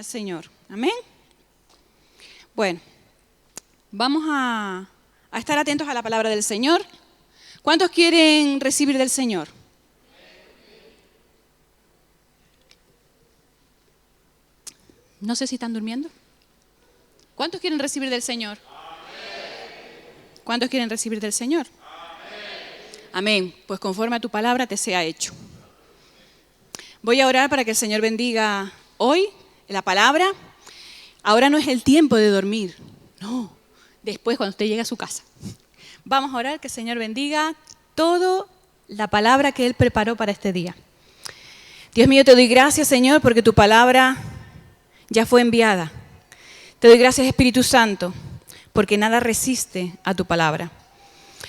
al Señor. Amén. Bueno, vamos a estar atentos a la palabra del Señor. ¿Cuántos quieren recibir del Señor? No sé si están durmiendo. ¿Cuántos quieren recibir del Señor? ¿Cuántos quieren recibir del Señor? Amén. Pues conforme a tu palabra te sea hecho. Voy a orar para que el Señor bendiga hoy la palabra. Ahora no es el tiempo de dormir. No, después cuando usted llegue a su casa. Vamos a orar que el Señor bendiga toda la palabra que Él preparó para este día. Dios mío, te doy gracias, Señor, porque tu palabra ya fue enviada. Te doy gracias, Espíritu Santo, porque nada resiste a tu palabra.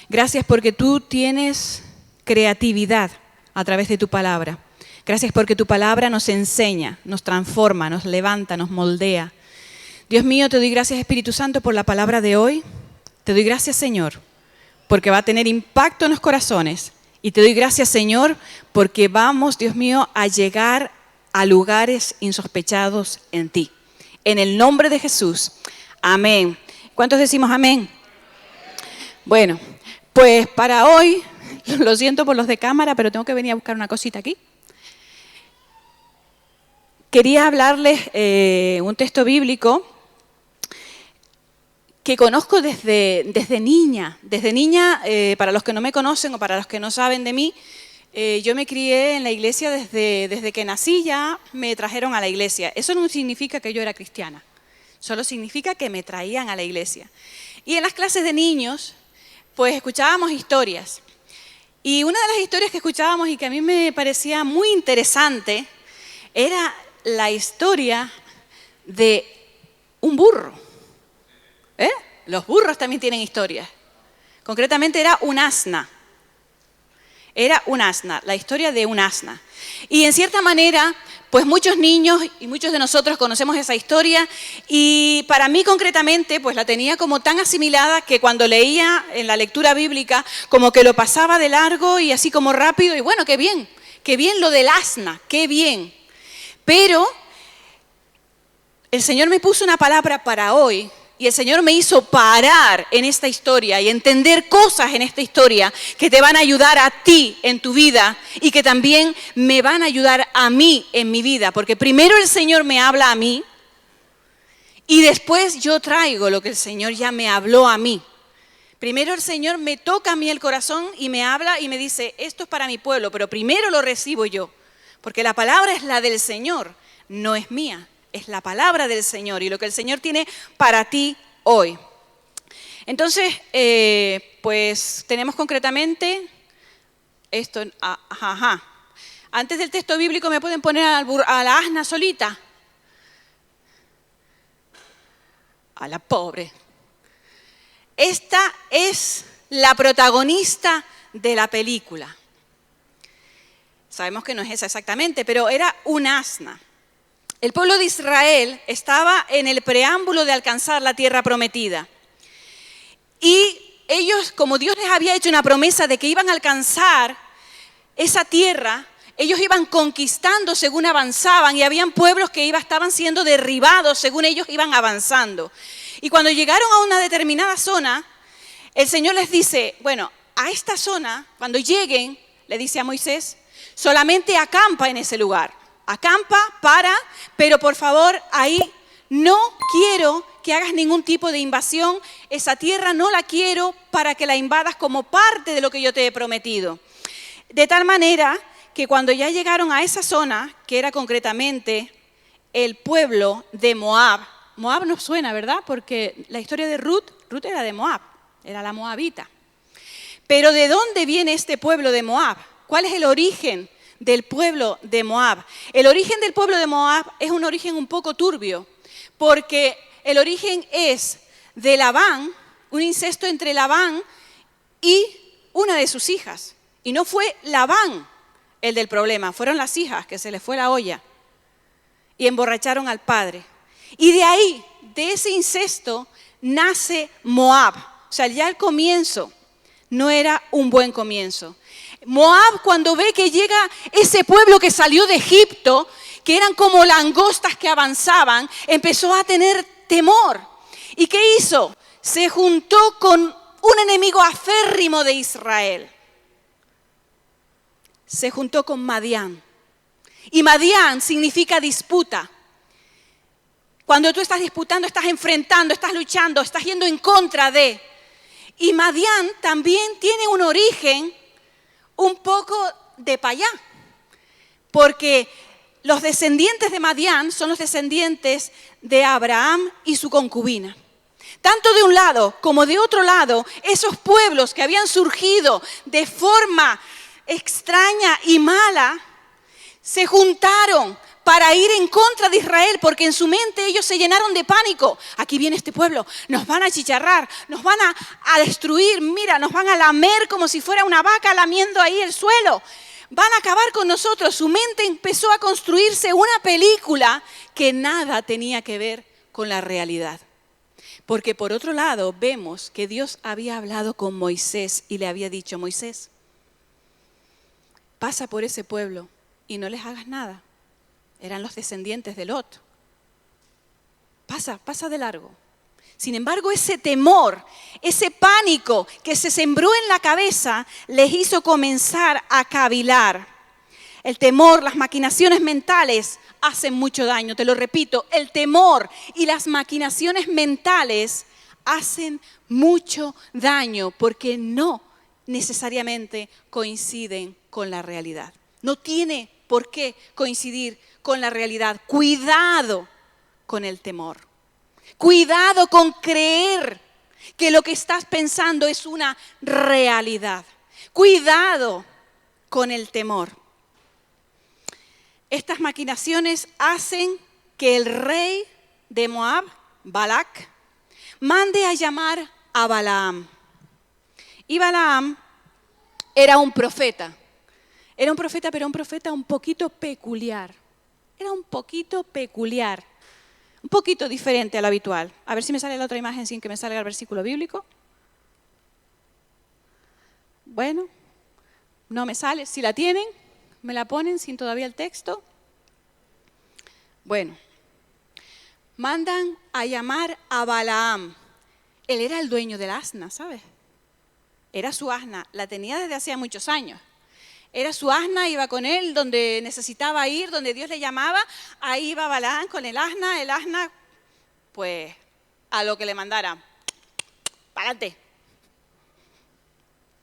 Gracias porque tú tienes creatividad a través de tu palabra. Gracias porque tu palabra nos enseña, nos transforma, nos levanta, nos moldea. Dios mío, te doy gracias, Espíritu Santo, por la palabra de hoy. Te doy gracias, Señor, porque va a tener impacto en los corazones. Y te doy gracias, Señor, porque vamos, Dios mío, a llegar a lugares insospechados en ti. En el nombre de Jesús. Amén. ¿Cuántos decimos amén? Bueno, pues para hoy, lo siento por los de cámara, pero tengo que venir a buscar una cosita aquí. Quería hablarles un texto bíblico que conozco desde niña. Desde niña, para los que no me conocen o para los que no saben de mí, yo me crié en la iglesia desde que nací, ya me trajeron a la iglesia. Eso no significa que yo era cristiana, solo significa que me traían a la iglesia. Y en las clases de niños, pues escuchábamos historias. Y una de las historias que escuchábamos y que a mí me parecía muy interesante era la historia de un burro. Los burros también tienen historias. Concretamente era un asna. Era un asna, la historia de un asna. Y en cierta manera, pues muchos niños y muchos de nosotros conocemos esa historia y para mí concretamente, pues la tenía como tan asimilada que cuando leía en la lectura bíblica, como que lo pasaba de largo y así como rápido y bueno, qué bien lo del asna, qué bien. Pero el Señor me puso una palabra para hoy. Y el Señor me hizo parar en esta historia y entender cosas en esta historia que te van a ayudar a ti en tu vida y que también me van a ayudar a mí en mi vida. Porque primero el Señor me habla a mí y después yo traigo lo que el Señor ya me habló a mí. Primero el Señor me toca a mí el corazón y me habla y me dice, esto es para mi pueblo, pero primero lo recibo yo. Porque la palabra es la del Señor, no es mía. Es la palabra del Señor y lo que el Señor tiene para ti hoy. Entonces, pues tenemos concretamente esto. Antes del texto bíblico, ¿me pueden poner a la asna solita? A la pobre. Esta es la protagonista de la película. Sabemos que no es esa exactamente, pero era un asna. El pueblo de Israel estaba en el preámbulo de alcanzar la tierra prometida. Y ellos, como Dios les había hecho una promesa de que iban a alcanzar esa tierra, ellos iban conquistando según avanzaban y habían pueblos que estaban siendo derribados según ellos iban avanzando. Y cuando llegaron a una determinada zona, el Señor les dice, bueno, a esta zona, cuando lleguen, le dice a Moisés, solamente acampa en ese lugar. Acampa, pero por favor, ahí no quiero que hagas ningún tipo de invasión. Esa tierra no la quiero para que la invadas como parte de lo que yo te he prometido. De tal manera que cuando ya llegaron a esa zona, que era concretamente el pueblo de Moab. Moab nos suena, ¿verdad? Porque la historia de Ruth era de Moab, era la moabita. Pero ¿de dónde viene este pueblo de Moab? ¿Cuál es el origen del pueblo de Moab? El origen del pueblo de Moab es un origen un poco turbio, porque el origen es de Labán, un incesto entre Labán y una de sus hijas. Y no fue Labán el del problema, fueron las hijas que se les fue la olla y emborracharon al padre. Y de ahí, de ese incesto, nace Moab. O sea, ya el comienzo no era un buen comienzo. Moab, cuando ve que llega ese pueblo que salió de Egipto, que eran como langostas que avanzaban, empezó a tener temor. ¿Y qué hizo? Se juntó con un enemigo aférrimo de Israel. Se juntó con Madián. Y Madián significa disputa. Cuando tú estás disputando, estás enfrentando, estás luchando, estás yendo en contra de. Y Madián también tiene un origen un poco de para allá. Porque los descendientes de Madián son los descendientes de Abraham y su concubina. Tanto de un lado como de otro lado, esos pueblos que habían surgido de forma extraña y mala, se juntaron para ir en contra de Israel, porque en su mente ellos se llenaron de pánico. Aquí viene este pueblo, nos van a achicharrar, nos van a destruir, mira, nos van a lamer como si fuera una vaca lamiendo ahí el suelo. Van a acabar con nosotros. Su mente empezó a construirse una película que nada tenía que ver con la realidad. Porque por otro lado vemos que Dios había hablado con Moisés y le había dicho: Moisés, pasa por ese pueblo y no les hagas nada. Eran los descendientes de Lot. Pasa de largo. Sin embargo, ese temor, ese pánico que se sembró en la cabeza, les hizo comenzar a cavilar. El temor, las maquinaciones mentales hacen mucho daño. Te lo repito, el temor y las maquinaciones mentales hacen mucho daño porque no necesariamente coinciden con la realidad. No tiene por qué coincidir con la realidad. Cuidado con el temor. Cuidado con creer que lo que estás pensando es una realidad. Cuidado con el temor. Estas maquinaciones hacen que el rey de Moab, Balac, mande a llamar a Balaam. Y Balaam era un profeta. Era un profeta, pero un profeta un poquito peculiar. Era un poquito peculiar. Un poquito diferente a lo habitual. A ver si me sale la otra imagen sin que me salga el versículo bíblico. Bueno, no me sale. Si la tienen, me la ponen sin todavía el texto. Bueno, mandan a llamar a Balaam. Él era el dueño del asna, ¿sabes? Era su asna, la tenía desde hacía muchos años. Era su asna, iba con él donde necesitaba ir, donde Dios le llamaba. Ahí iba Balaam con el asna, pues a lo que le mandara. Párate.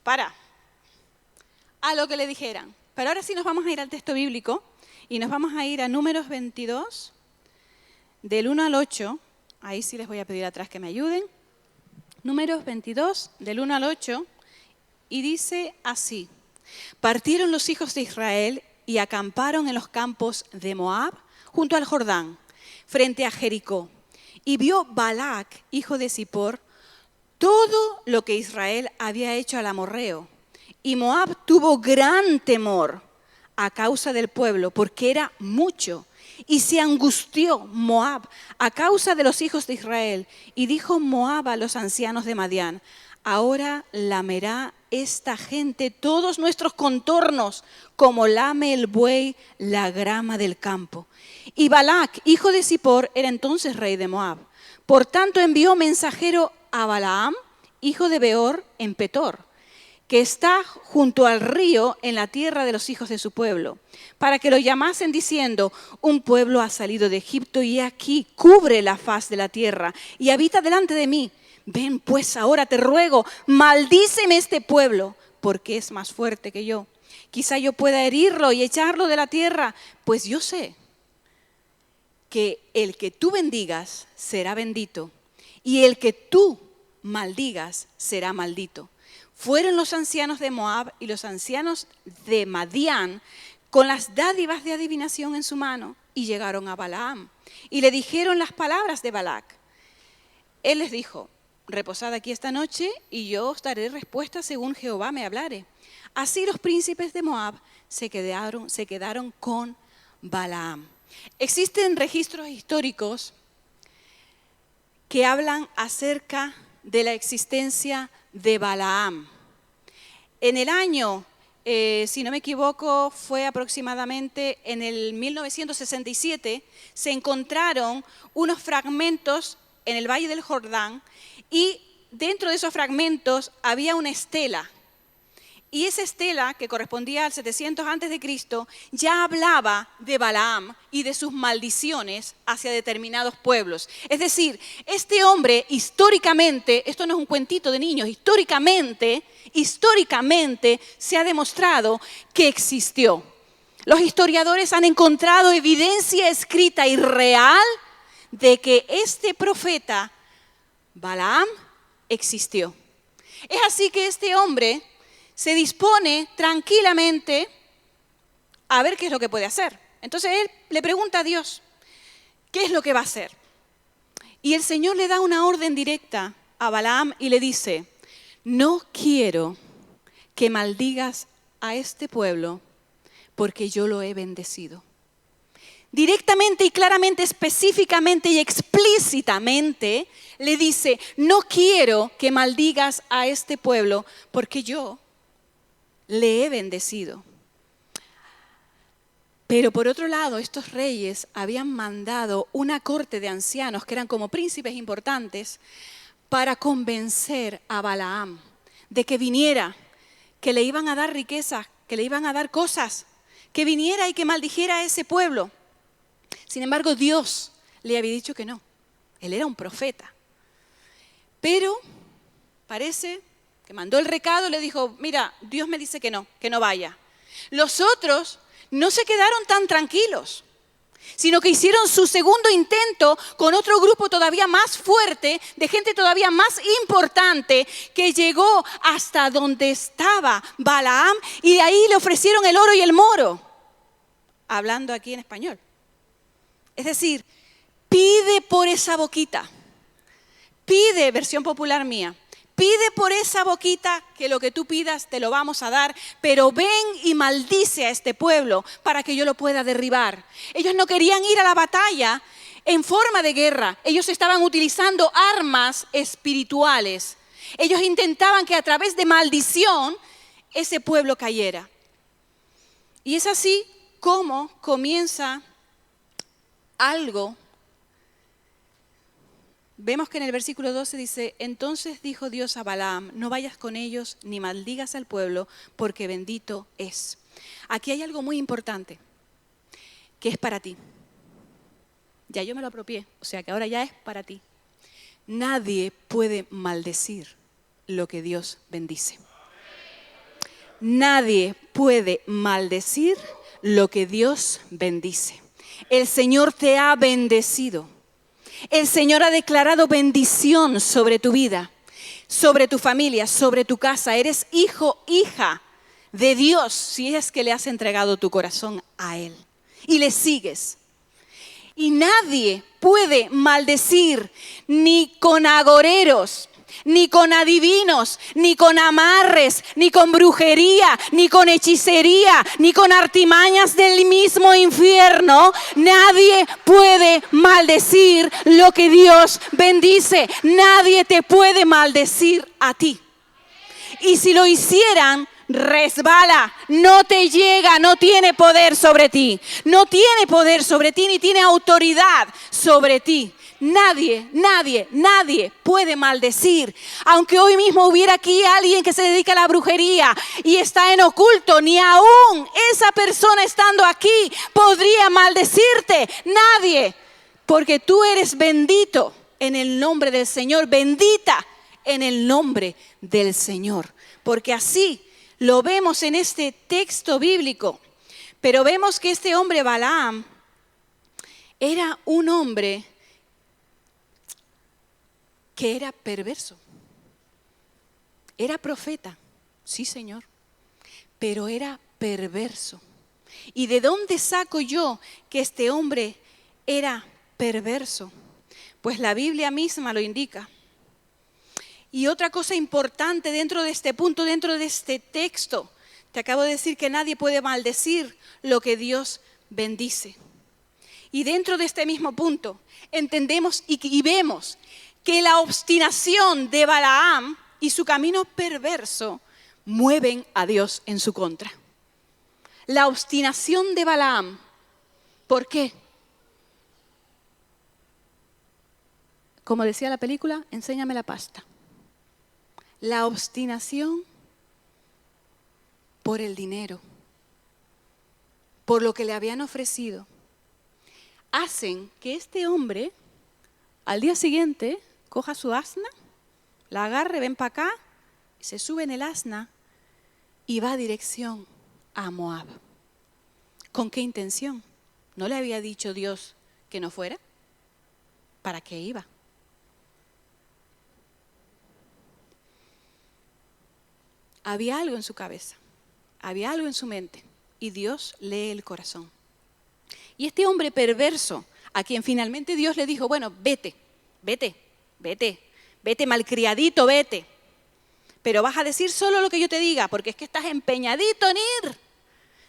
Para. A lo que le dijeran. Pero ahora sí nos vamos a ir al texto bíblico y nos vamos a ir a Números 22, del 1 al 8. Ahí sí les voy a pedir atrás que me ayuden. Números 22, del 1 al 8, y dice así. Partieron los hijos de Israel y acamparon en los campos de Moab, junto al Jordán, frente a Jericó. Y vio Balac, hijo de Zippor, todo lo que Israel había hecho al amorreo. Y Moab tuvo gran temor a causa del pueblo, porque era mucho. Y se angustió Moab a causa de los hijos de Israel. Y dijo Moab a los ancianos de Madián: ahora lamerá esta gente todos nuestros contornos, como lame el buey la grama del campo. Y Balac, hijo de Zippor, era entonces rey de Moab. Por tanto envió mensajero a Balaam, hijo de Beor, en Petor, que está junto al río en la tierra de los hijos de su pueblo, para que lo llamasen diciendo: un pueblo ha salido de Egipto y aquí cubre la faz de la tierra y habita delante de mí. Ven pues ahora, te ruego, maldíceme este pueblo, porque es más fuerte que yo. Quizá yo pueda herirlo y echarlo de la tierra, pues yo sé que el que tú bendigas será bendito y el que tú maldigas será maldito. Fueron los ancianos de Moab y los ancianos de Madián con las dádivas de adivinación en su mano y llegaron a Balaam y le dijeron las palabras de Balac. Él les dijo: reposad aquí esta noche y yo os daré respuesta según Jehová me hablare. Así los príncipes de Moab se quedaron con Balaam. Existen registros históricos que hablan acerca de la existencia de Balaam. En el año si no me equivoco, fue aproximadamente en el 1967, se encontraron unos fragmentos en el Valle del Jordán y dentro de esos fragmentos había una estela. Y esa estela, que correspondía al 700 a.C., ya hablaba de Balaam y de sus maldiciones hacia determinados pueblos. Es decir, este hombre históricamente, esto no es un cuentito de niños, históricamente se ha demostrado que existió. Los historiadores han encontrado evidencia escrita y real de que este profeta, Balaam, existió. Es así que este hombre se dispone tranquilamente a ver qué es lo que puede hacer. Entonces él le pregunta a Dios, ¿qué es lo que va a hacer? Y el Señor le da una orden directa a Balaam y le dice, no quiero que maldigas a este pueblo porque yo lo he bendecido. Directamente y claramente, específicamente y explícitamente le dice, no quiero que maldigas a este pueblo porque yo le he bendecido. Pero por otro lado, estos reyes habían mandado una corte de ancianos que eran como príncipes importantes para convencer a Balaam de que viniera, que le iban a dar riquezas, que le iban a dar cosas, que viniera y que maldijera a ese pueblo. Sin embargo, Dios le había dicho que no. Él era un profeta. Pero parece que mandó el recado y le dijo, mira, Dios me dice que no vaya. Los otros no se quedaron tan tranquilos, sino que hicieron su segundo intento con otro grupo todavía más fuerte, de gente todavía más importante, que llegó hasta donde estaba Balaam y de ahí le ofrecieron el oro y el moro, hablando aquí en español. Es decir, pide por esa boquita, pide, versión popular mía, pide por esa boquita que lo que tú pidas te lo vamos a dar, pero ven y maldice a este pueblo para que yo lo pueda derribar. Ellos no querían ir a la batalla en forma de guerra, ellos estaban utilizando armas espirituales. Ellos intentaban que a través de maldición ese pueblo cayera. Y es así como comienza algo. Vemos que en el versículo 12 dice, entonces dijo Dios a Balaam, no vayas con ellos ni maldigas al pueblo, porque bendito es. Aquí hay algo muy importante, que es para ti. Ya yo me lo apropié, o sea que ahora ya es para ti. Nadie puede maldecir lo que Dios bendice. Nadie puede maldecir lo que Dios bendice. El Señor te ha bendecido. El Señor ha declarado bendición sobre tu vida, sobre tu familia, sobre tu casa. Eres hijo, hija de Dios si es que le has entregado tu corazón a Él y le sigues. Y nadie puede maldecir ni con agoreros, ni con adivinos, ni con amarres, ni con brujería, ni con hechicería, ni con artimañas del mismo infierno. Nadie puede maldecir lo que Dios bendice. Nadie te puede maldecir a ti. Y si lo hicieran, resbala, no te llega, no tiene poder sobre ti. No tiene poder sobre ti, ni tiene autoridad sobre ti. Nadie puede maldecir. Aunque hoy mismo hubiera aquí alguien que se dedica a la brujería y está en oculto, ni aún esa persona estando aquí podría maldecirte. Nadie, porque tú eres bendito en el nombre del Señor, bendita en el nombre del Señor. Porque así lo vemos en este texto bíblico. Pero vemos que este hombre Balaam era un hombre que era perverso. Era profeta, sí Señor, pero era perverso. ¿Y de dónde saco yo que este hombre era perverso? Pues la Biblia misma lo indica. Y otra cosa importante dentro de este punto, dentro de este texto, te acabo de decir que nadie puede maldecir lo que Dios bendice. Y dentro de este mismo punto entendemos y vemos que la obstinación de Balaam y su camino perverso mueven a Dios en su contra. La obstinación de Balaam. ¿Por qué? Como decía la película, enséñame la pasta. La obstinación por el dinero, por lo que le habían ofrecido, hacen que este hombre al día siguiente coja su asna, la agarre, ven para acá, se sube en el asna y va a dirección a Moab. ¿Con qué intención? ¿No le había dicho Dios que no fuera? ¿Para qué iba? Había algo en su cabeza, había algo en su mente, y Dios lee el corazón. Y este hombre perverso, a quien finalmente Dios le dijo, bueno, vete, malcriadito, vete. Pero vas a decir solo lo que yo te diga, porque es que estás empeñadito en ir.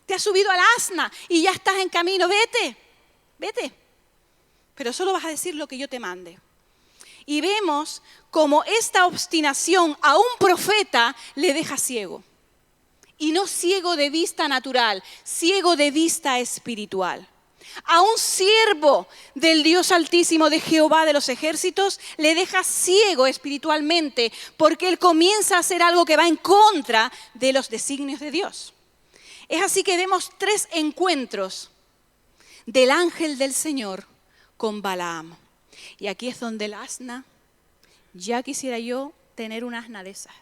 Te has subido al asna y ya estás en camino, vete. Pero solo vas a decir lo que yo te mande. Y vemos como esta obstinación a un profeta le deja ciego. Y no ciego de vista natural, ciego de vista espiritual. A un siervo del Dios Altísimo, de Jehová de los ejércitos, le deja ciego espiritualmente porque él comienza a hacer algo que va en contra de los designios de Dios. Es así que vemos 3 encuentros del ángel del Señor con Balaam. Y aquí es donde el asna, ya quisiera yo tener un asna de esas.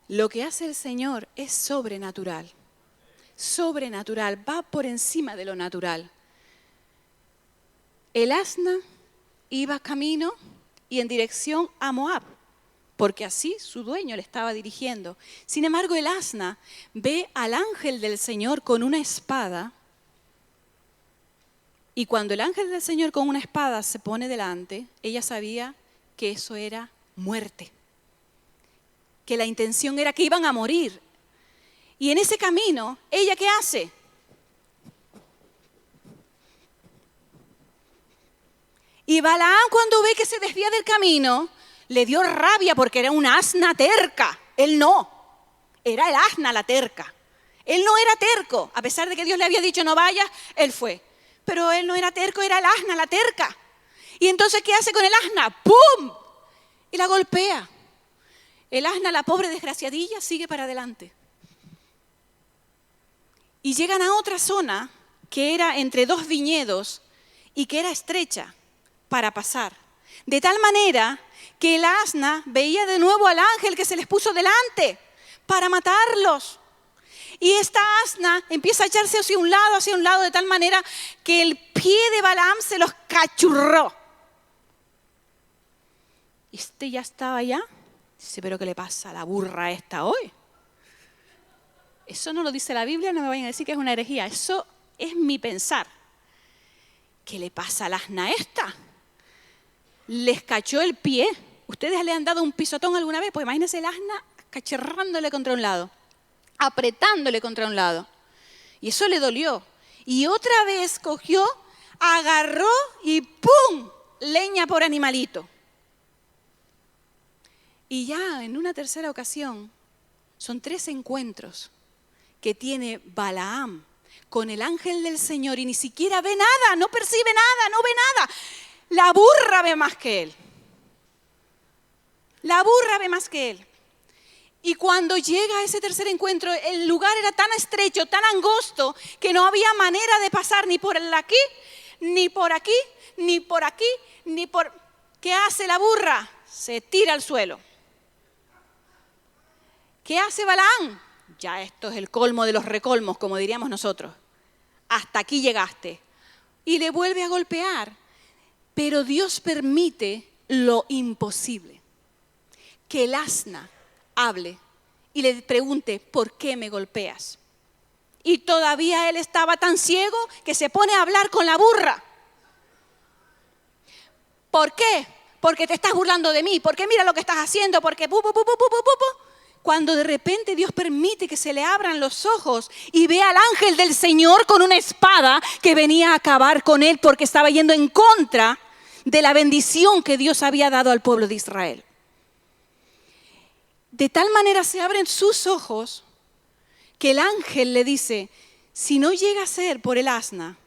Lo que hace el Señor es sobrenatural. Sobrenatural, va por encima de lo natural. El asna iba camino y en dirección a Moab, porque así su dueño le estaba dirigiendo. Sin embargo, el asna ve al ángel del Señor con una espada. Y cuando el ángel del Señor con una espada se pone delante, ella sabía que eso era muerte. Que la intención era que iban a morir. Y en ese camino, ¿ella qué hace? Y Balaam, cuando ve que se desvía del camino, le dio rabia porque era una asna terca. Él no, era el asna la terca. Él no era terco, a pesar de que Dios le había dicho no vayas, él fue. Pero él no era terco, era el asna la terca. Y entonces, ¿qué hace con el asna? ¡Pum! Y la golpea. El asna, la pobre desgraciadilla, sigue para adelante. Y llegan a otra zona que era entre 2 viñedos y que era estrecha para pasar. De tal manera que el asna veía de nuevo al ángel que se les puso delante para matarlos. Y esta asna empieza a echarse hacia un lado, de tal manera que el pie de Balaam se los cachurró. Este ya estaba allá. Dice, ¿pero qué le pasa a la burra esta hoy? Eso no lo dice la Biblia, no me vayan a decir que es una herejía. Eso es mi pensar. ¿Qué le pasa a la asna esta? Les cachó el pie. ¿Ustedes le han dado un pisotón alguna vez? Pues imagínense el asna cacharrándole contra un lado, apretándole contra un lado. Y eso le dolió. Y otra vez cogió, agarró y ¡pum! Leña por animalito. Y ya en una tercera ocasión, son 3 encuentros que tiene Balaam con el ángel del Señor y ni siquiera ve nada, no percibe nada, no ve nada. La burra ve más que él. La burra ve más que él. Y cuando llega a ese tercer encuentro, el lugar era tan estrecho, tan angosto, que no había manera de pasar ni por aquí, ni por aquí, ni por aquí, ni por... ¿Qué hace la burra? Se tira al suelo. ¿Qué hace Balaam? Ya esto es el colmo de los recolmos, como diríamos nosotros. Hasta aquí llegaste. Y le vuelve a golpear. Pero Dios permite lo imposible. Que el asna hable y le pregunte, ¿por qué me golpeas? Y todavía él estaba tan ciego que se pone a hablar con la burra. ¿Por qué? Porque te estás burlando de mí. Porque mira lo que estás haciendo. Porque cuando de repente Dios permite que se le abran los ojos y ve al ángel del Señor con una espada que venía a acabar con él porque estaba yendo en contra de la bendición que Dios había dado al pueblo de Israel. De tal manera se abren sus ojos que el ángel le dice, si no llega a ser por el asna,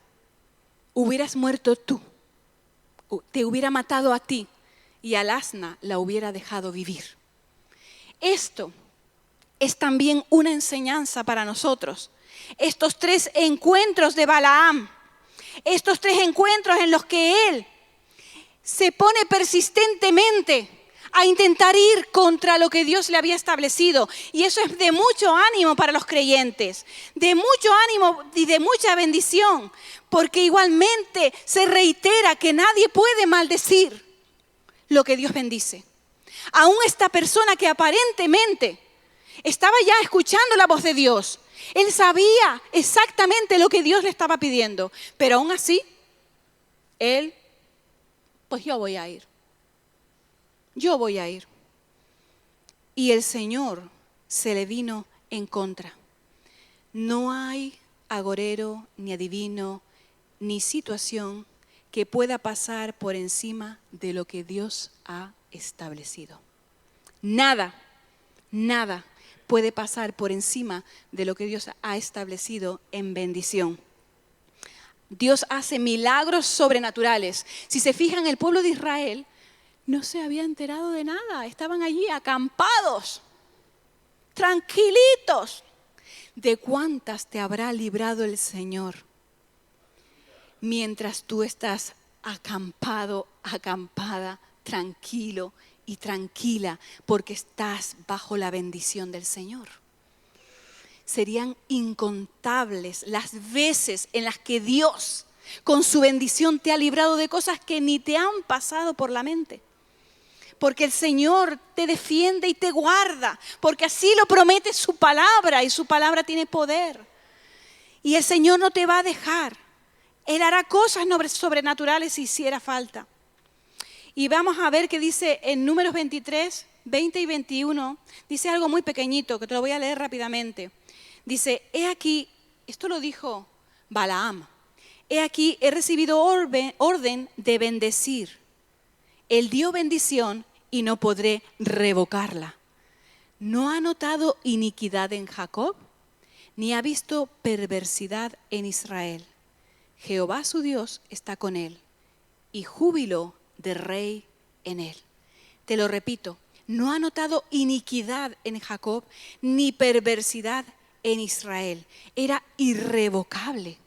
hubieras muerto tú, te hubiera matado a ti y al asna la hubiera dejado vivir. Esto es también una enseñanza para nosotros. Estos 3 encuentros de Balaam, estos 3 encuentros en los que él se pone persistentemente a intentar ir contra lo que Dios le había establecido. Y eso es de mucho ánimo para los creyentes, de mucho ánimo y de mucha bendición, porque igualmente se reitera que nadie puede maldecir lo que Dios bendice. Aún esta persona que aparentemente estaba ya escuchando la voz de Dios, él sabía exactamente lo que Dios le estaba pidiendo, pero aún así, él, pues yo voy a ir. Yo voy a ir. Y el Señor se le vino en contra. No hay agorero, ni adivino, ni situación que pueda pasar por encima de lo que Dios ha establecido. Nada puede pasar por encima de lo que Dios ha establecido en bendición. Dios hace milagros sobrenaturales. Si se fijan, el pueblo de Israel no se había enterado de nada. Estaban allí acampados, tranquilitos. ¿De cuántas te habrá librado el Señor mientras tú estás acampado, acampada, tranquilo y tranquila, porque estás bajo la bendición del Señor? Serían incontables las veces en las que Dios, con su bendición, te ha librado de cosas que ni te han pasado por la mente. Porque el Señor te defiende y te guarda, porque así lo promete su palabra, y su palabra tiene poder. Y el Señor no te va a dejar. Él hará cosas sobrenaturales si hiciera falta. Y vamos a ver qué dice en Números 23, 20 y 21. Dice algo muy pequeñito, que te lo voy a leer rápidamente. Dice, he aquí, esto lo dijo Balaam, he aquí, he recibido orden de bendecir. Él dio bendición y no podré revocarla. ¿No ha notado iniquidad en Jacob? Ni ha visto perversidad en Israel. Jehová su Dios está con él, y júbilo de rey en él. Te lo repito, no ha notado iniquidad en Jacob, ni perversidad en Israel. Era irrevocable.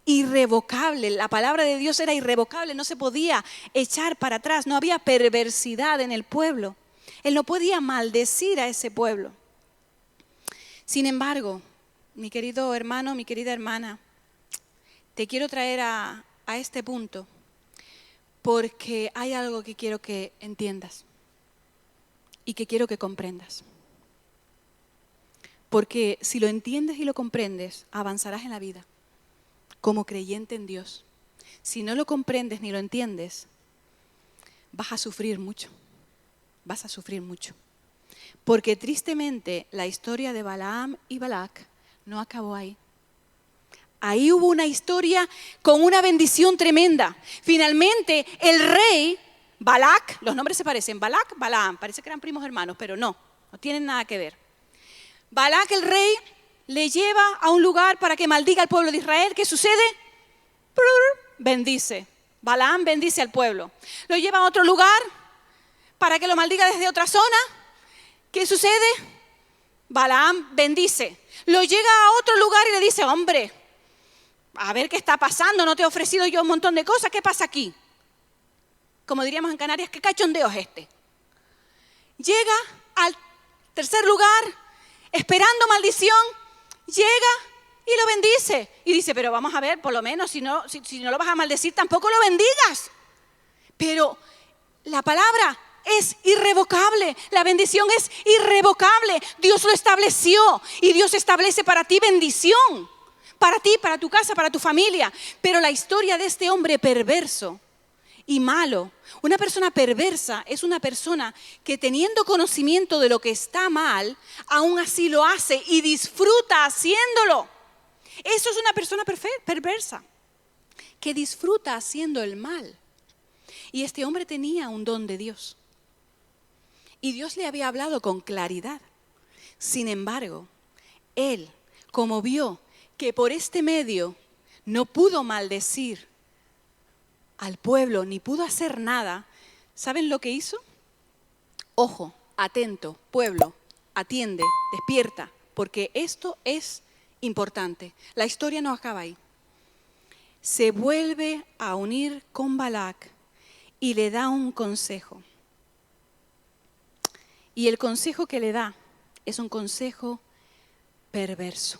Irrevocable, la palabra de Dios era irrevocable, no se podía echar para atrás, no había perversidad en el pueblo. Él no podía maldecir a ese pueblo. Sin embargo, mi querido hermano, mi querida hermana, te quiero traer a este punto porque hay algo que quiero que entiendas y que quiero que comprendas. Porque si lo entiendes y lo comprendes, avanzarás en la vida como creyente en Dios. Si no lo comprendes ni lo entiendes, vas a sufrir mucho. Vas a sufrir mucho. Porque tristemente la historia de Balaam y Balac no acabó ahí. Ahí hubo una historia con una bendición tremenda. Finalmente el rey Balac, los nombres se parecen, Balac, Balaam, parece que eran primos hermanos, pero no tienen nada que ver. Balac, el rey, le lleva a un lugar para que maldiga al pueblo de Israel. ¿Qué sucede? Bendice. Balaam bendice al pueblo. Lo lleva a otro lugar para que lo maldiga desde otra zona. ¿Qué sucede? Balaam bendice. Lo llega a otro lugar y le dice, hombre, a ver qué está pasando, no te he ofrecido yo un montón de cosas, ¿qué pasa aquí? Como diríamos en Canarias, ¿qué cachondeo es este? Llega al tercer lugar, esperando maldición, llega y lo bendice. Y dice, pero vamos a ver, por lo menos, si no lo vas a maldecir, tampoco lo bendigas. Pero la palabra es irrevocable, la bendición es irrevocable. Dios lo estableció y Dios establece para ti bendición. Para ti, para tu casa, para tu familia. Pero la historia de este hombre perverso y malo, una persona perversa es una persona que teniendo conocimiento de lo que está mal, aún así lo hace y disfruta haciéndolo. Eso es una persona perversa, que disfruta haciendo el mal. Y este hombre tenía un don de Dios. Y Dios le había hablado con claridad. Sin embargo, él, como vio que por este medio no pudo maldecir al pueblo ni pudo hacer nada, ¿saben lo que hizo? Ojo, atento, pueblo, atiende, despierta, porque esto es importante. La historia no acaba ahí. Se vuelve a unir con Balac y le da un consejo. Y el consejo que le da es un consejo perverso.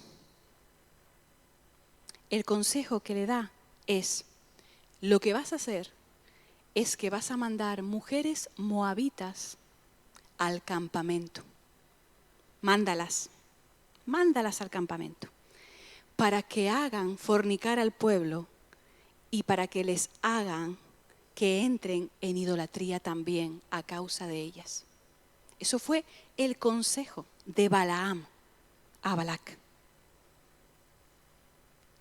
El consejo que le da es: lo que vas a hacer es que vas a mandar mujeres moabitas al campamento. Mándalas al campamento para que hagan fornicar al pueblo y para que les hagan que entren en idolatría también a causa de ellas. Eso fue el consejo de Balaam a Balac.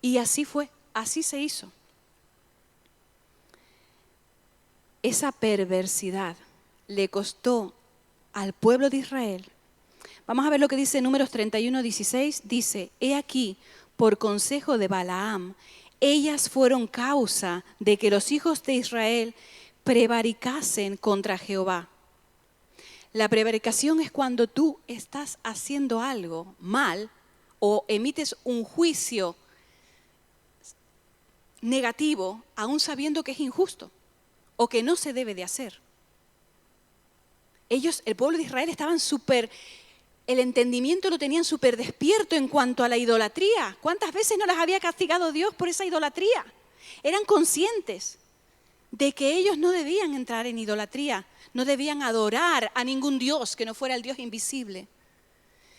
Y así fue, así se hizo. Esa perversidad le costó al pueblo de Israel. Vamos a ver lo que dice Números 31:16. Dice: he aquí, por consejo de Balaam, ellas fueron causa de que los hijos de Israel prevaricasen contra Jehová. La prevaricación es cuando tú estás haciendo algo mal o emites un juicio negativo, aún sabiendo que es injusto o que no se debe de hacer. Ellos, el pueblo de Israel, estaban el entendimiento lo tenían súper despierto en cuanto a la idolatría. ¿Cuántas veces no las había castigado Dios por esa idolatría? Eran conscientes de que ellos no debían entrar en idolatría, no debían adorar a ningún Dios que no fuera el Dios invisible.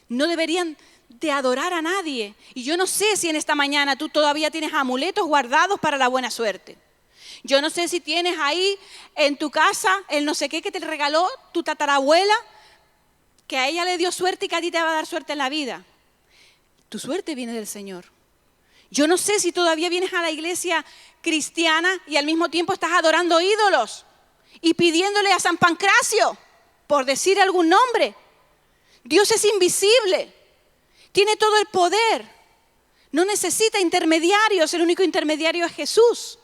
No deberían de adorar a nadie. Y yo no sé si en esta mañana tú todavía tienes amuletos guardados para la buena suerte. Yo no sé si tienes ahí en tu casa el no sé qué que te regaló tu tatarabuela, que a ella le dio suerte y que a ti te va a dar suerte en la vida. Tu suerte viene del Señor. Yo no sé si todavía vienes a la iglesia cristiana y al mismo tiempo estás adorando ídolos y pidiéndole a San Pancracio, por decir algún nombre. Dios es invisible, tiene todo el poder, no necesita intermediarios, el único intermediario es Jesús.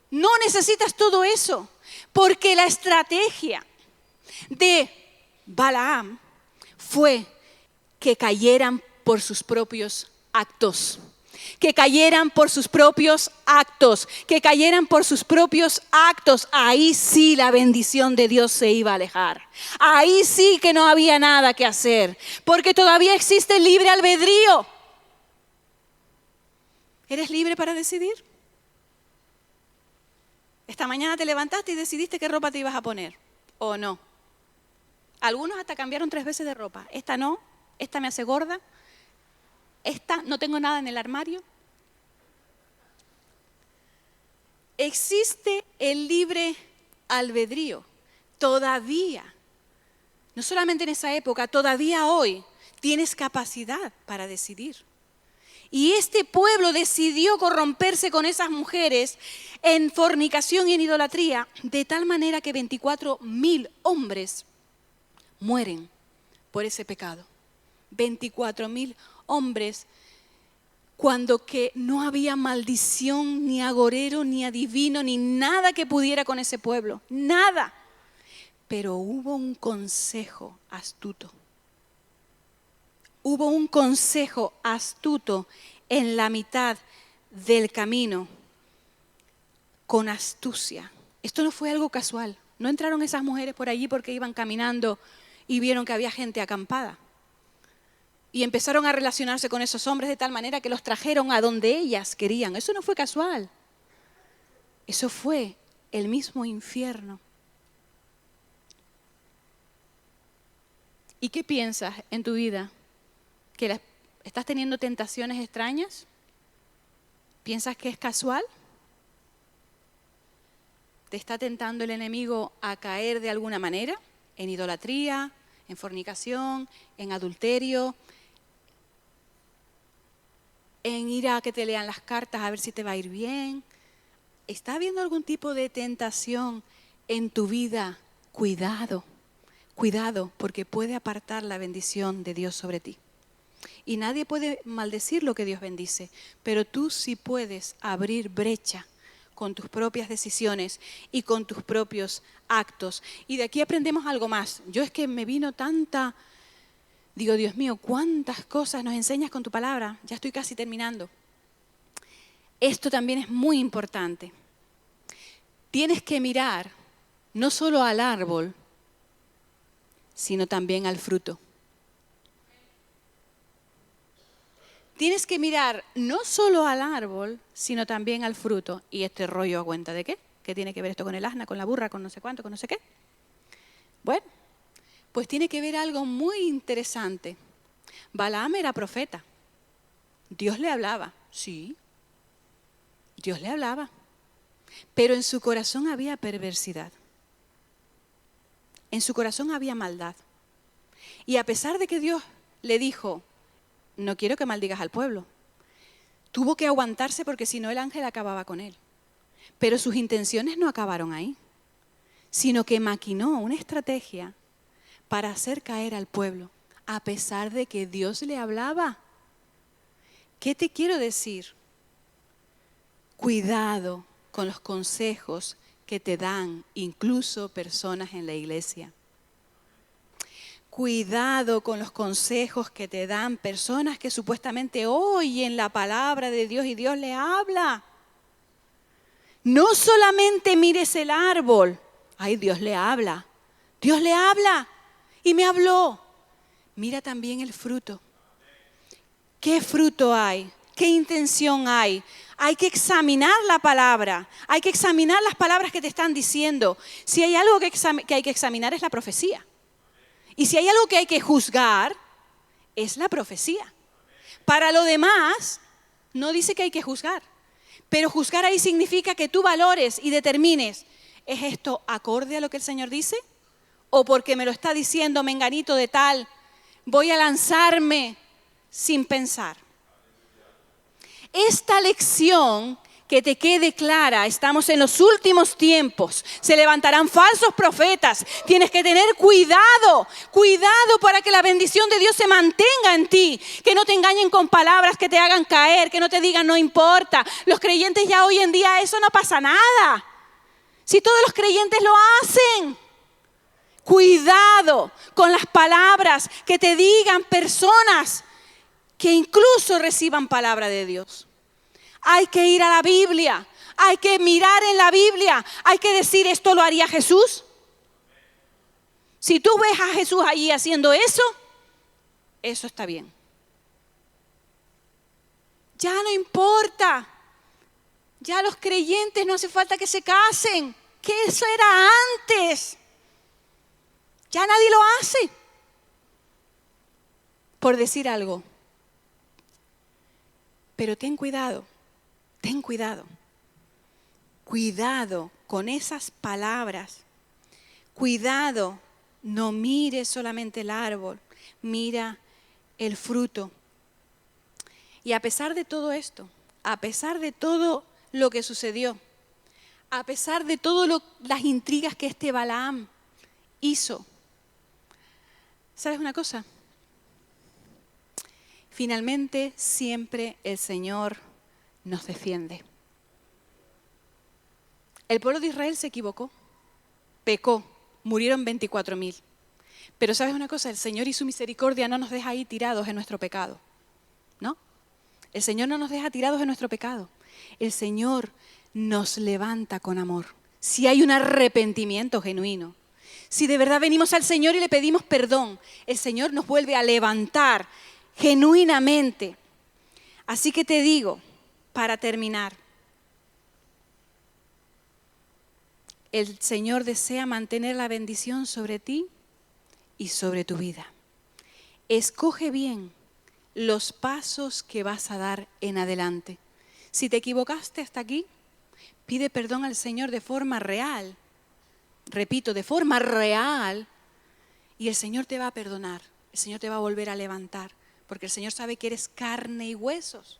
No necesitas todo eso, porque la estrategia de Balaam fue que cayeran por sus propios actos. Que cayeran por sus propios actos, que cayeran por sus propios actos. Ahí sí la bendición de Dios se iba a alejar. Ahí sí que no había nada que hacer, porque todavía existe el libre albedrío. ¿Eres libre para decidir? Esta mañana te levantaste y decidiste qué ropa te ibas a poner, ¿o no? Algunos hasta cambiaron 3 veces de ropa. Esta no, esta me hace gorda. Esta no tengo nada en el armario. Existe el libre albedrío. Todavía, no solamente en esa época, todavía hoy tienes capacidad para decidir. Y este pueblo decidió corromperse con esas mujeres en fornicación y en idolatría, de tal manera que 24,000 hombres mueren por ese pecado. 24,000 hombres, cuando que no había maldición, ni agorero, ni adivino, ni nada que pudiera con ese pueblo. Nada. Pero hubo un consejo astuto. Hubo un consejo astuto en la mitad del camino, con astucia. Esto no fue algo casual. No entraron esas mujeres por allí porque iban caminando y vieron que había gente acampada. Y empezaron a relacionarse con esos hombres de tal manera que los trajeron a donde ellas querían. Eso no fue casual. Eso fue el mismo infierno. ¿Y qué piensas en tu vida? ¿Que estás teniendo tentaciones extrañas? ¿Piensas que es casual? ¿Te está tentando el enemigo a caer de alguna manera? ¿En idolatría, en fornicación, en adulterio, en ir a que te lean las cartas a ver si te va a ir bien? ¿Está habiendo algún tipo de tentación en tu vida? Cuidado, Cuidado, porque puede apartar la bendición de Dios sobre ti. Y nadie puede maldecir lo que Dios bendice, pero tú sí puedes abrir brecha con tus propias decisiones y con tus propios actos. Y de aquí aprendemos algo más. Yo es que me vino digo, Dios mío, cuántas cosas nos enseñas con tu palabra. Ya estoy casi terminando. Esto también es muy importante. Tienes que mirar no solo al árbol, sino también al fruto. Tienes que mirar no solo al árbol, sino también al fruto. ¿Y este rollo a cuenta de qué? ¿Qué tiene que ver esto con el asna, con la burra, con no sé cuánto, con no sé qué? Bueno, pues tiene que ver algo muy interesante. Balaam era profeta. Dios le hablaba, sí. Dios le hablaba. Pero en su corazón había perversidad. En su corazón había maldad. Y a pesar de que Dios le dijo, no quiero que maldigas al pueblo, tuvo que aguantarse porque si no el ángel acababa con él. Pero sus intenciones no acabaron ahí, sino que maquinó una estrategia para hacer caer al pueblo, a pesar de que Dios le hablaba. ¿Qué te quiero decir? Cuidado con los consejos que te dan incluso personas en la iglesia. Cuidado con los consejos que te dan personas que supuestamente oyen la palabra de Dios y Dios le habla. No solamente mires el árbol. Ay, Dios le habla. Dios le habla y me habló. Mira también el fruto. ¿Qué fruto hay? ¿Qué intención hay? Hay que examinar la palabra. Hay que examinar las palabras que te están diciendo. Si hay algo que hay que examinar es la profecía. Y si hay algo que hay que juzgar, es la profecía. Para lo demás, no dice que hay que juzgar. Pero juzgar ahí significa que tú valores y determines, ¿es esto acorde a lo que el Señor dice? ¿O porque me lo está diciendo menganito de tal, voy a lanzarme sin pensar? Esta lección, que te quede clara, estamos en los últimos tiempos, se levantarán falsos profetas, tienes que tener cuidado para que la bendición de Dios se mantenga en ti, que no te engañen con palabras que te hagan caer, que no te digan no importa. Los creyentes ya hoy en día eso no pasa nada, si todos los creyentes lo hacen. Cuidado con las palabras que te digan personas que incluso reciban palabra de Dios. Hay que ir a la Biblia, hay que mirar en la Biblia, hay que decir, ¿esto lo haría Jesús? Si tú ves a Jesús allí haciendo eso, eso está bien. Ya no importa, ya los creyentes no hace falta que se casen, que eso era antes. Ya nadie lo hace. Por decir algo. Pero ten cuidado. Ten cuidado. Cuidado con esas palabras. Cuidado, no mires solamente el árbol, mira el fruto. Y a pesar de todo esto, a pesar de todo lo que sucedió, a pesar de todas las intrigas que este Balaam hizo, ¿sabes una cosa? Finalmente siempre el Señor nos defiende. El pueblo de Israel se equivocó, pecó, murieron 24,000. Pero ¿sabes una cosa? El Señor y su misericordia no nos deja ahí tirados en nuestro pecado, ¿no? El Señor no nos deja tirados en nuestro pecado. El Señor nos levanta con amor. Si hay un arrepentimiento genuino, si de verdad venimos al Señor y le pedimos perdón, el Señor nos vuelve a levantar genuinamente. Así que te digo, para terminar, el Señor desea mantener la bendición sobre ti y sobre tu vida. Escoge bien los pasos que vas a dar en adelante. Si te equivocaste hasta aquí, pide perdón al Señor de forma real. Repito, de forma real. Y el Señor te va a perdonar. El Señor te va a volver a levantar. Porque el Señor sabe que eres carne y huesos,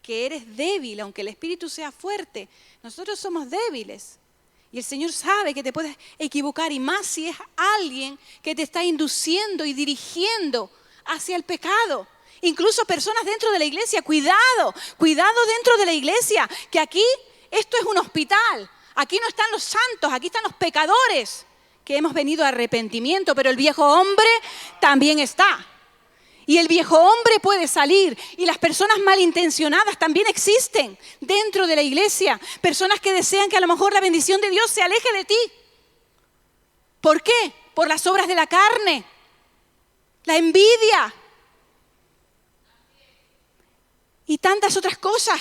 que eres débil, aunque el espíritu sea fuerte. Nosotros somos débiles. Y el Señor sabe que te puedes equivocar, y más si es alguien que te está induciendo y dirigiendo hacia el pecado. Incluso personas dentro de la iglesia, cuidado dentro de la iglesia, que aquí esto es un hospital. Aquí no están los santos, aquí están los pecadores que hemos venido a arrepentimiento, pero el viejo hombre también está. Y el viejo hombre puede salir, y las personas malintencionadas también existen dentro de la iglesia. Personas que desean que a lo mejor la bendición de Dios se aleje de ti. ¿Por qué? Por las obras de la carne, la envidia y tantas otras cosas.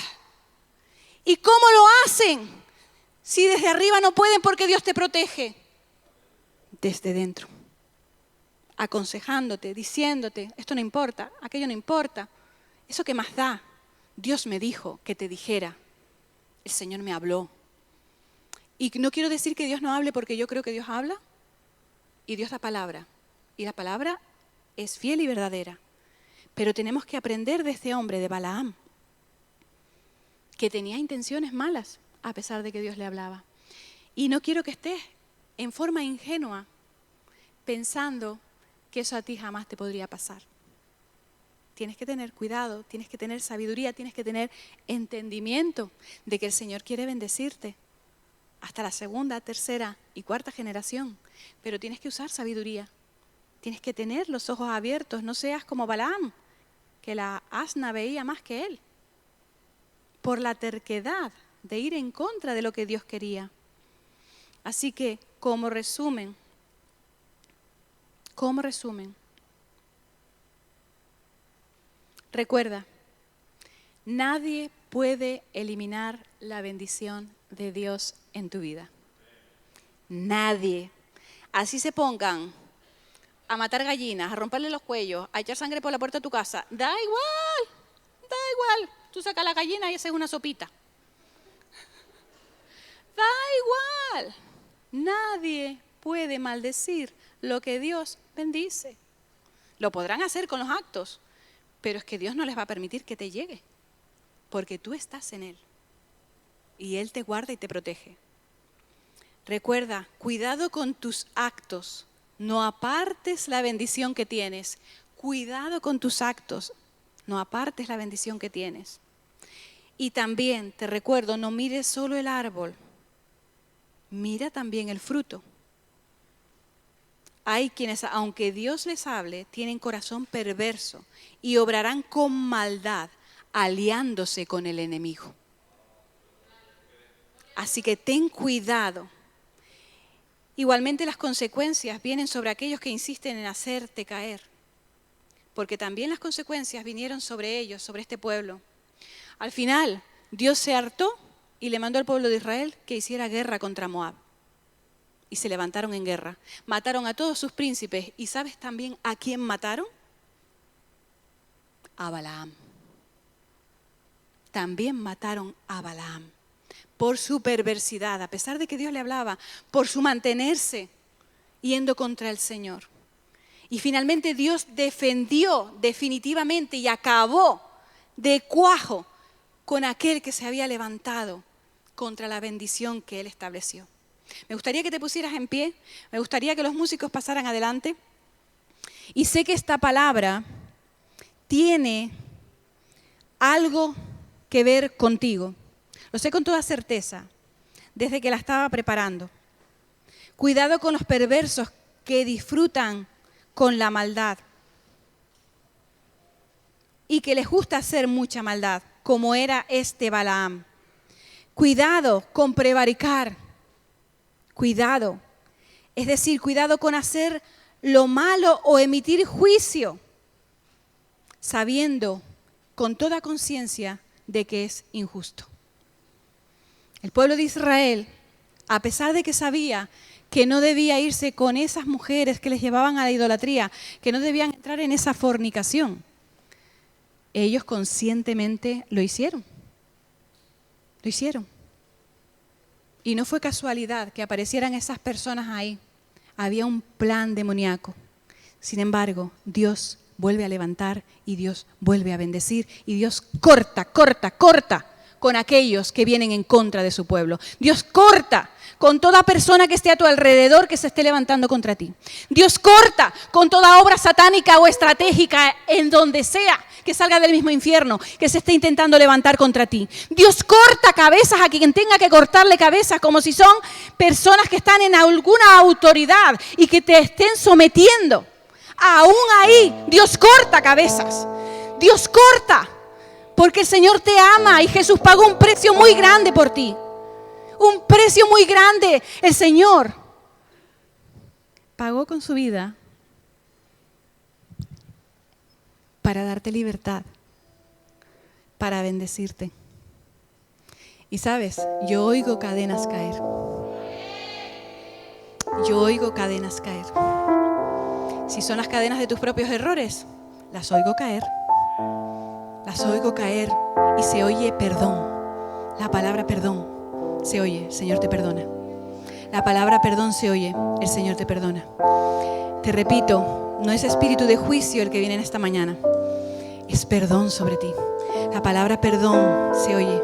¿Y cómo lo hacen? Si desde arriba no pueden porque Dios te protege. Desde dentro. Aconsejándote, diciéndote, esto no importa, aquello no importa. ¿Eso qué más da? Dios me dijo que te dijera. El Señor me habló. Y no quiero decir que Dios no hable, porque yo creo que Dios habla y Dios da palabra. Y la palabra es fiel y verdadera. Pero tenemos que aprender de este hombre, de Balaam, que tenía intenciones malas a pesar de que Dios le hablaba. Y no quiero que estés en forma ingenua pensando que eso a ti jamás te podría pasar. Tienes que tener cuidado, tienes que tener sabiduría, tienes que tener entendimiento de que el Señor quiere bendecirte hasta la segunda, tercera y cuarta generación. Pero tienes que usar sabiduría, tienes que tener los ojos abiertos, no seas como Balaam, que la asna veía más que él, por la terquedad de ir en contra de lo que Dios quería. Así que, como resumen, recuerda, nadie puede eliminar la bendición de Dios en tu vida. Nadie. Así se pongan a matar gallinas, a romperle los cuellos, a echar sangre por la puerta de tu casa. Da igual. Tú sacas la gallina y haces una sopita. Da igual. Nadie puede maldecir lo que Dios bendice. Lo podrán hacer con los actos, pero es que Dios no les va a permitir que te llegue, porque tú estás en Él y Él te guarda y te protege. Recuerda, cuidado con tus actos, no apartes la bendición que tienes. Cuidado con tus actos, no apartes la bendición que tienes. Y también te recuerdo, no mires solo el árbol, mira también el fruto. Hay quienes, aunque Dios les hable, tienen corazón perverso y obrarán con maldad, aliándose con el enemigo. Así que ten cuidado. Igualmente las consecuencias vienen sobre aquellos que insisten en hacerte caer, porque también las consecuencias vinieron sobre ellos, sobre este pueblo. Al final, Dios se hartó y le mandó al pueblo de Israel que hiciera guerra contra Moab. Y se levantaron en guerra. Mataron a todos sus príncipes. ¿Y sabes también a quién mataron? A Balaam. También mataron a Balaam. Por su perversidad, a pesar de que Dios le hablaba, por su mantenerse yendo contra el Señor. Y finalmente Dios defendió definitivamente y acabó de cuajo con aquel que se había levantado contra la bendición que Él estableció. Me gustaría que te pusieras en pie, me gustaría que los músicos pasaran adelante. Y sé que esta palabra tiene algo que ver contigo. Lo sé con toda certeza, desde que la estaba preparando. Cuidado con los perversos que disfrutan con la maldad y que les gusta hacer mucha maldad, como era este Balaam. Cuidado con prevaricar. Cuidado. Es decir, cuidado con hacer lo malo o emitir juicio, sabiendo con toda conciencia de que es injusto. El pueblo de Israel, a pesar de que sabía que no debía irse con esas mujeres que les llevaban a la idolatría, que no debían entrar en esa fornicación, ellos conscientemente lo hicieron. Lo hicieron. Y no fue casualidad que aparecieran esas personas ahí. Había un plan demoníaco. Sin embargo, Dios vuelve a levantar y Dios vuelve a bendecir y Dios corta con aquellos que vienen en contra de su pueblo. Dios corta con toda persona que esté a tu alrededor que se esté levantando contra ti. Dios corta con toda obra satánica o estratégica en donde sea que salga del mismo infierno, que se esté intentando levantar contra ti. Dios corta cabezas a quien tenga que cortarle cabezas, como si son personas que están en alguna autoridad y que te estén sometiendo. Aún ahí, Dios corta cabezas. Dios corta, porque el Señor te ama y Jesús pagó un precio muy grande por ti. Un precio muy grande. El Señor pagó con su vida para darte libertad, para bendecirte. Y sabes, yo oigo cadenas caer. Yo oigo cadenas caer. Si son las cadenas de tus propios errores, las oigo caer. Las oigo caer y se oye perdón. La palabra perdón se oye, el Señor te perdona. La palabra perdón se oye, el Señor te perdona. Te repito, no es espíritu de juicio el que viene en esta mañana. Es perdón sobre ti. La palabra perdón se oye.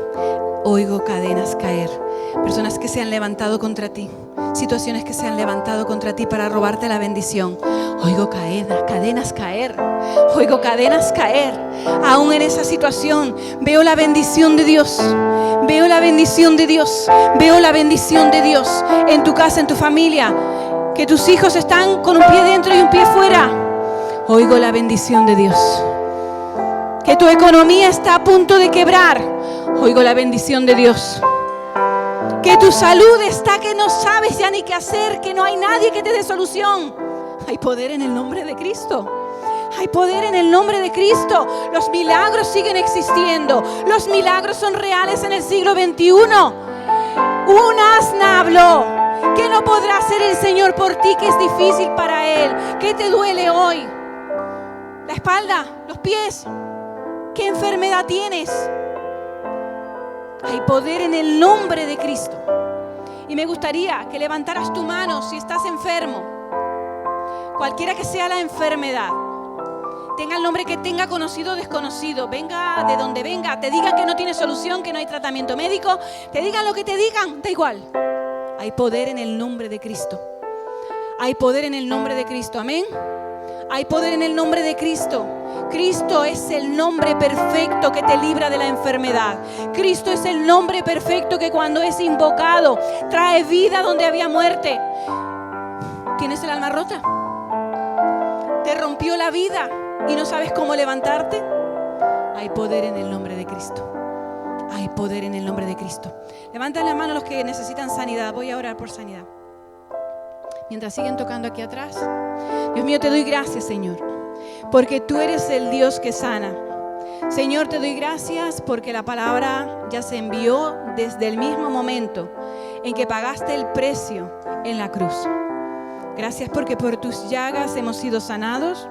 Oigo cadenas caer. Personas que se han levantado contra ti. Situaciones que se han levantado contra ti para robarte la bendición. Oigo cadenas caer. Oigo cadenas caer. Aún en esa situación veo la bendición de Dios. Veo la bendición de Dios. Veo la bendición de Dios en tu casa, en tu familia. Que tus hijos están con un pie dentro y un pie fuera. Oigo la bendición de Dios. Que tu economía está a punto de quebrar. Oigo la bendición de Dios. Que tu salud está que no sabes ya ni qué hacer, que no hay nadie que te dé solución. Hay poder en el nombre de Cristo. Hay poder en el nombre de Cristo. Los milagros siguen existiendo. Los milagros son reales en el siglo XXI. Un asna habló. ¿Qué no podrá hacer el Señor por ti? Que es difícil para Él. ¿Qué te duele hoy? La espalda, los pies. ¿Qué enfermedad tienes? Hay poder en el nombre de Cristo. Y me gustaría que levantaras tu mano si estás enfermo. Cualquiera que sea la enfermedad. Tenga el nombre que tenga, conocido o desconocido. Venga de donde venga. Te digan que no tiene solución, que no hay tratamiento médico. Te digan lo que te digan, da igual. Hay poder en el nombre de Cristo. Hay poder en el nombre de Cristo. Amén. Hay poder en el nombre de Cristo. Cristo es el nombre perfecto que te libra de la enfermedad. Cristo es el nombre perfecto que cuando es invocado trae vida donde había muerte. ¿Tienes el alma rota? ¿Te rompió la vida y no sabes cómo levantarte? Hay poder en el nombre de Cristo. Hay poder en el nombre de Cristo. Levanten la mano los que necesitan sanidad. Voy a orar por sanidad. Mientras siguen tocando aquí atrás. Dios mío, te doy gracias, Señor, porque tú eres el Dios que sana. Señor, te doy gracias porque la palabra ya se envió desde el mismo momento en que pagaste el precio en la cruz. Gracias porque por tus llagas hemos sido sanados.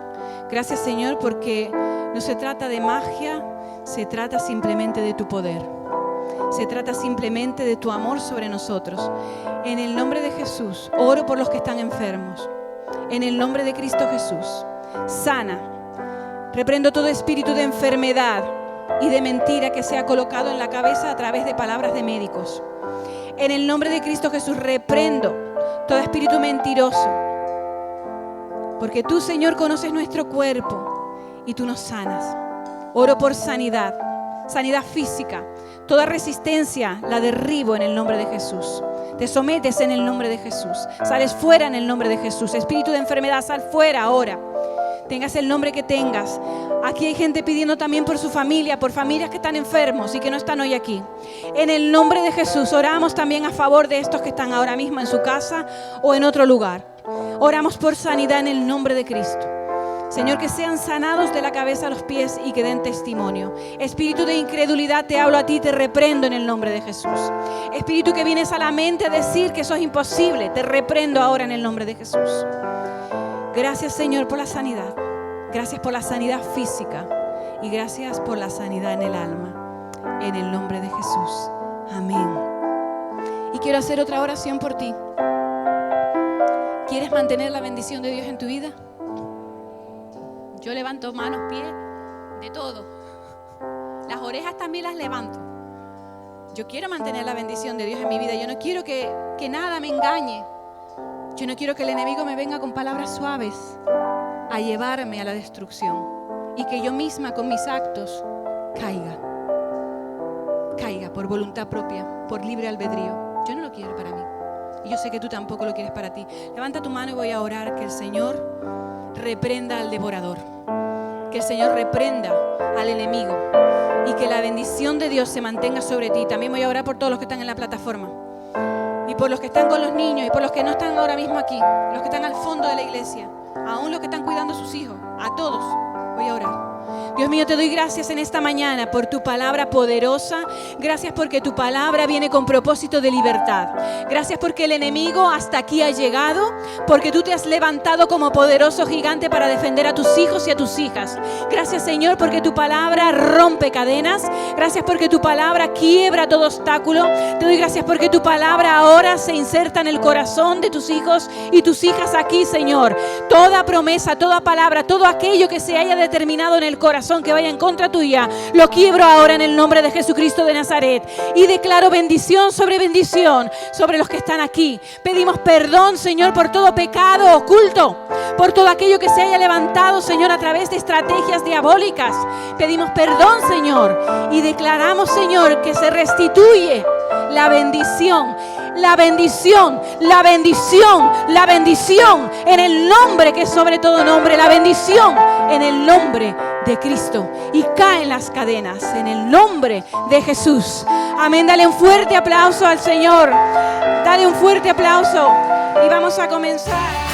Gracias, Señor, porque no se trata de magia, se trata simplemente de tu poder. Se trata simplemente de tu amor sobre nosotros. En el nombre de Jesús, oro por los que están enfermos. En el nombre de Cristo Jesús, sana. Reprendo todo espíritu de enfermedad y de mentira que se ha colocado en la cabeza a través de palabras de médicos. En el nombre de Cristo Jesús, reprendo todo espíritu mentiroso. Porque tú, Señor, conoces nuestro cuerpo y tú nos sanas. Oro por sanidad, sanidad física. Toda resistencia la derribo en el nombre de Jesús. Te sometes en el nombre de Jesús. Sales fuera en el nombre de Jesús. Espíritu de enfermedad, sal fuera ahora. Tengas el nombre que tengas. Aquí hay gente pidiendo también por su familia, por familias que están enfermos y que no están hoy aquí. En el nombre de Jesús oramos también a favor de estos que están ahora mismo en su casa o en otro lugar. Oramos por sanidad en el nombre de Cristo. Señor, que sean sanados de la cabeza a los pies y que den testimonio. Espíritu de incredulidad, te hablo a ti, te reprendo en el nombre de Jesús. Espíritu que vienes a la mente a decir que eso es imposible, te reprendo ahora en el nombre de Jesús. Gracias, Señor, por la sanidad. Gracias por la sanidad física y gracias por la sanidad en el alma. En el nombre de Jesús. Amén. Y quiero hacer otra oración por ti. ¿Quieres mantener la bendición de Dios en tu vida? Yo levanto manos, pies, de todo. Las orejas también las levanto. Yo quiero mantener la bendición de Dios en mi vida. Yo no quiero que nada me engañe. Yo no quiero que el enemigo me venga con palabras suaves a llevarme a la destrucción y que yo misma con mis actos caiga por voluntad propia, por libre albedrío. Yo no lo quiero para mí y yo sé que tú tampoco lo quieres para ti. Levanta tu mano y voy a orar que el Señor reprenda al devorador, que el Señor reprenda al enemigo y que la bendición de Dios se mantenga sobre ti. También voy a orar por todos los que están en la plataforma y por los que están con los niños y por los que no están ahora mismo aquí, los que están al fondo de la iglesia, aún los que están cuidando a sus hijos. A todos voy a orar. Dios mío, te doy gracias en esta mañana por tu palabra poderosa. Gracias porque tu palabra viene con propósito de libertad. Gracias porque el enemigo hasta aquí ha llegado, porque tú te has levantado como poderoso gigante para defender a tus hijos y a tus hijas. Gracias, Señor, porque tu palabra rompe cadenas. Gracias porque tu palabra quiebra todo obstáculo. Te doy gracias porque tu palabra ahora se inserta en el corazón de tus hijos y tus hijas aquí, Señor. Toda promesa, toda palabra, todo aquello que se haya determinado en el corazón que vaya en contra tuya, lo quiebro ahora en el nombre de Jesucristo de Nazaret y declaro bendición sobre los que están aquí. Pedimos perdón, Señor, por todo pecado oculto, por todo aquello que se haya levantado, Señor, a través de estrategias diabólicas. Pedimos perdón, Señor, y declaramos, Señor, que se restituye la bendición, la bendición, la bendición, la bendición en el nombre que es sobre todo nombre, la bendición en el nombre de Cristo, y caen las cadenas en el nombre de Jesús. Amén. Dale un fuerte aplauso al Señor. Dale un fuerte aplauso y vamos a comenzar.